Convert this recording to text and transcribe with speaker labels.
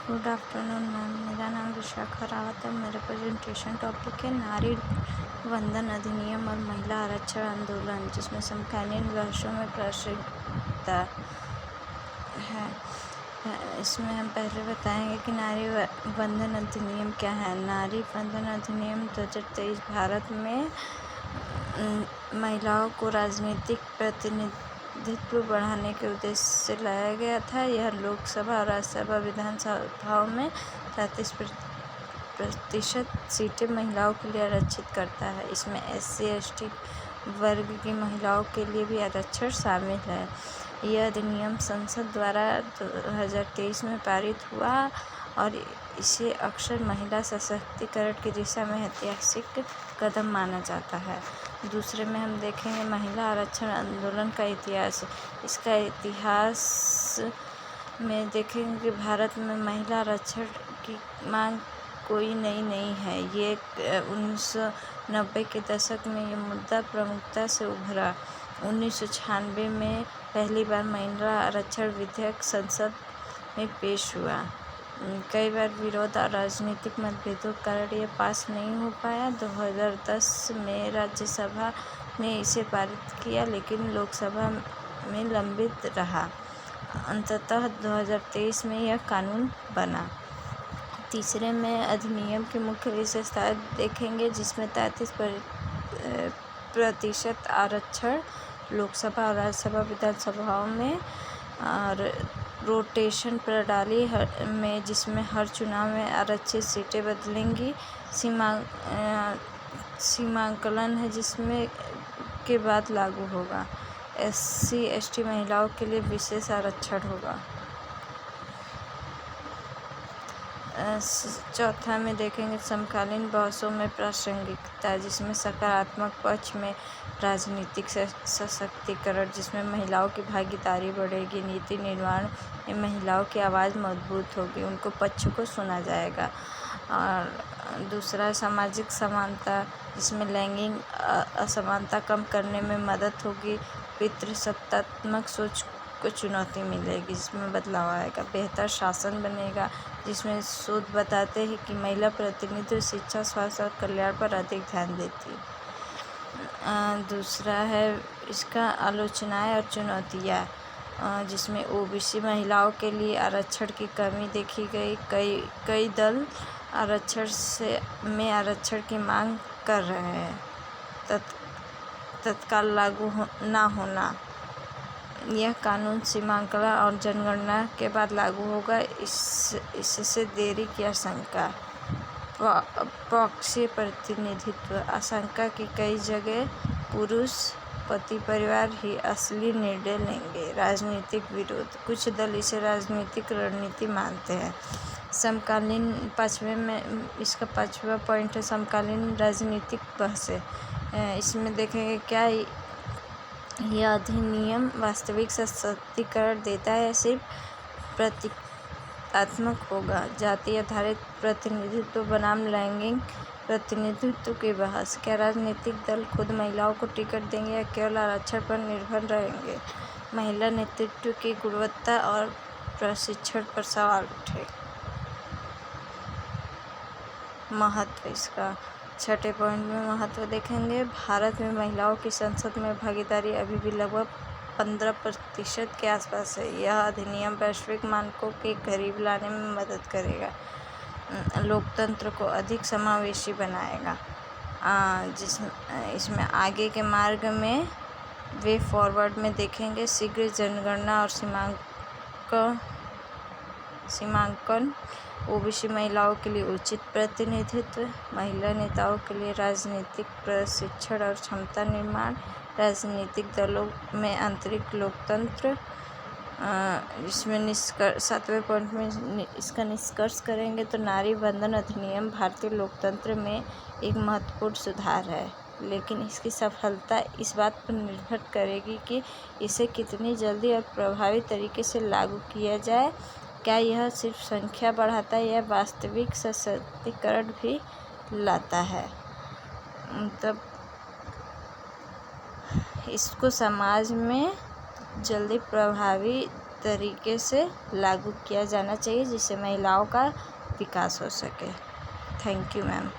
Speaker 1: Good afternoon ma'am, मेरा नाम विशाखा रावत है। मेरा प्रेजेंटेशन टॉपिक है नारी वंदन अधिनियम और महिला आरक्षण आंदोलन, जिसमें समकालीन वर्षों में प्रासंगिकता है। इसमें हम पहले बताएंगे कि नारी वंदन अधिनियम क्या है। नारी वंदन अधिनियम 2023 भारत में महिलाओं को राजनीतिक प्रतिनिधित्व बढ़ाने के उद्देश्य से लाया गया था। यह लोकसभा और राज्यसभा विधानसभाओं में 33% सीटें महिलाओं के लिए आरक्षित करता है। इसमें SC/ST वर्ग की महिलाओं के लिए भी आरक्षण शामिल है। यह अधिनियम संसद द्वारा 2023 में पारित हुआ और इसे अक्सर महिला सशक्तिकरण की दिशा में ऐतिहासिक कदम माना जाता है। दूसरे में हम देखेंगे महिला आरक्षण आंदोलन का इतिहास। इसका इतिहास में देखेंगे कि भारत में महिला आरक्षण की मांग कोई नई नहीं है। ये 1990 के दशक में ये मुद्दा प्रमुखता से उभरा। 1996 में पहली बार महिला आरक्षण विधेयक संसद में पेश हुआ। कई बार विरोध और राजनीतिक मतभेदों के कारण ये पास नहीं हो पाया। 2010 में राज्यसभा ने इसे पारित किया, लेकिन लोकसभा में लंबित रहा। अंततः 2023 में यह कानून बना। तीसरे में अधिनियम की मुख्य विशेषताएं देखेंगे, जिसमें 33% आरक्षण लोकसभा और राज्यसभा विधानसभाओं में, और रोटेशन प्रणाली में, जिसमें हर चुनाव में आरक्षित सीटें बदलेंगी। सीमांकन है, जिसमें के बाद लागू होगा। SC/ST महिलाओं के लिए विशेष आरक्षण होगा। चौथा में देखेंगे समकालीन बहसों में प्रासंगिकता, जिसमें सकारात्मक पक्ष में राजनीतिक सशक्तिकरण, जिसमें महिलाओं की भागीदारी बढ़ेगी। नीति निर्माण में महिलाओं की आवाज़ मजबूत होगी, उनको पक्ष को सुना जाएगा। और दूसरा सामाजिक समानता, जिसमें लैंगिक असमानता कम करने में मदद होगी। पितृसत्तात्मक सोच को चुनौती मिलेगी, जिसमें बदलाव आएगा। बेहतर शासन बनेगा, जिसमें शोध बताते हैं कि महिला प्रतिनिधि शिक्षा, स्वास्थ्य और कल्याण पर अधिक ध्यान देती है। दूसरा है इसका आलोचनाएं और चुनौतियाँ, जिसमें OBC महिलाओं के लिए आरक्षण की कमी देखी गई। कई दल आरक्षण की मांग कर रहे हैं। तत्काल लागू ना होना, यह कानून सीमांकन और जनगणना के बाद लागू होगा, इससे देरी की आशंका। पक्षीय प्रतिनिधित्व, आशंका की कई जगह पुरुष पति परिवार ही असली निर्णय लेंगे। राजनीतिक विरोध, कुछ दल इसे राजनीतिक रणनीति मानते हैं। समकालीन इसका पाँचवा पॉइंट है समकालीन राजनीतिक बहसें। इसमें देखेंगे क्या यह अधिनियम वास्तविक सशक्तिकरण देता है, सिर्फ प्रतीकात्मक होगा। जाति आधारित प्रतिनिधित्व बनाम लैंगिक प्रतिनिधित्व की बहस, क्या राजनीतिक दल खुद महिलाओं को टिकट देंगे या केवल आरक्षण पर निर्भर रहेंगे। महिला नेतृत्व की गुणवत्ता और प्रशिक्षण पर सवाल उठे। महत्व इसका, छठे पॉइंट में महत्व देखेंगे। भारत में महिलाओं की संसद में भागीदारी अभी भी लगभग 15% के आसपास है। यह अधिनियम वैश्विक मानकों के करीब लाने में मदद करेगा, लोकतंत्र को अधिक समावेशी बनाएगा। इसमें आगे के मार्ग में वे फॉरवर्ड में देखेंगे शीघ्र जनगणना और सीमांकन, OBC महिलाओं के लिए उचित प्रतिनिधित्व, महिला नेताओं के लिए राजनीतिक प्रशिक्षण और क्षमता निर्माण, राजनीतिक दलों में आंतरिक लोकतंत्र। इसमें सातवें पॉइंट में इसका निष्कर्ष करेंगे तो नारी वंदन अधिनियम भारतीय लोकतंत्र में एक महत्वपूर्ण सुधार है, लेकिन इसकी सफलता इस बात पर निर्भर करेगी कि इसे कितनी जल्दी और प्रभावी तरीके से लागू किया जाए। क्या यह सिर्फ संख्या बढ़ाता है या वास्तविक सशक्तिकरण भी लाता है। तब इसको समाज में जल्दी प्रभावी तरीके से लागू किया जाना चाहिए जिससे महिलाओं का विकास हो सके। Thank you ma'am.